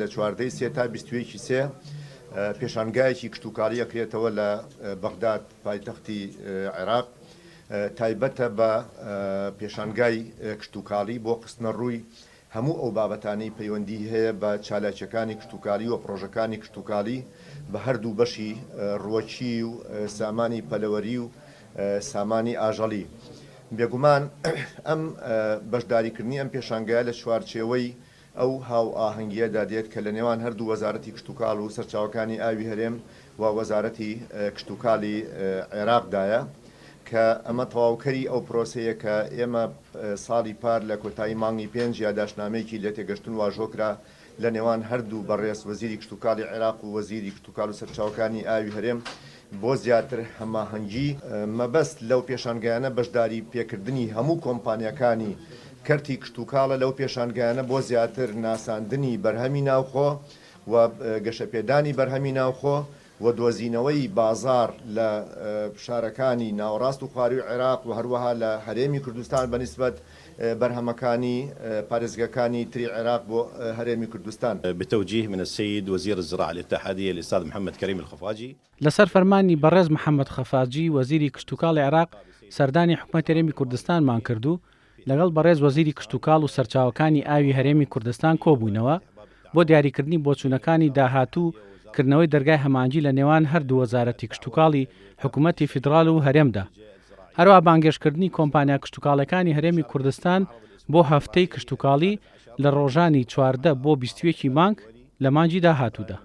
لە 14 تا 21 پێشانگایەکی کشتتوکاری ئەکرێتەوە لە بەغداد پایتەختی عێراق تایبەتە بە پێشانگای کشتتوکاڵی بۆ قستنە ڕووی هەموو ئەو بابەتانەی پەیوەندی هەیە بە چالاکیەکانی کشتتوکالی و پرۆژەکانی کشتتوکالی بە هەردوو بەشی ڕۆکی و سامانی پەلەوەری و سامانی ئاژەڵی. بێگومان ئەم بەشداریکردنی ئەم پێشانگایە لە چوارچێوەی ئەو هاو ئاهەنگیەدا دێت کە لە نێوان هەردوو وەزارەتی کشتتوکاڵ و سەرچاوەکانی ئاوی هەرێم و وەزارەتی کشتتوکاڵی عێراقدایە کە ئەمە تەواوکەری ئەو پرۆسەیە کە ئێمە ساڵی پار لە کۆتایی مانگی 5 یا داشنامەیەکی لە تێگەشتن واژۆکرا لە نێوان هەردوو بەڕێز وەزیری کشتتوکاڵی عێراق و وەزیری کشتتوکاڵ و سەرچاوەکانی ئاوی هەرێم بۆ زیاتر هەماهەنگی مەبەست لەو پێشانگایانە بەشداری پێکردنی هەموو کۆمپانیەکانی کەرتی کشتتوکاڵە لەو پێشانگایانە بۆ زیاتر ناساندنی بەرهەمی ناوخۆ و گەشەپێدانی بەرهەمی ناوخۆ و دۆزینەوەی بازار لە شارەکانی ناوەڕاست و خواروی عێراق و هەروەها لە هەرێمی کوردستان بەنسبەت بەرهەمەکانی پارێزگەکانی تری عێراق بۆ هەرێمی کوردستان. بتوجيه من السيد وزير الزراعة الاتحادية الأستاذ محمد كريم الخفاجي لەسەر فەرمانی بەڕێز محەممەد خەفاجی وەزیری کشتتوکاڵی عێراق سەردانی حکومەت هەرێمی کوردستانمان کردو لەگەڵ بەڕێز وەزیری کشتتوکاڵ و سەرچاوەکانی ئاوی هەرێمی کوردستان کۆبوونەوە بۆ دیاریکردنی بۆچوونەکانی داهاتوو کردنەوەی دەرگای هەمانجی لە نێوان هەردوو وەزارەتی کشتتوکاڵی حکوومەتی فیدراڵ و هەرێمدا. هەروە بانگێشکردنی کۆمپانیا کشتتوکاڵەکانی هەرێمی کوردستان بۆ هەفتەی کشتتوکاڵی لە ڕۆژانی 14 بۆ 21 مانگ لە مانجی داهاتوودا.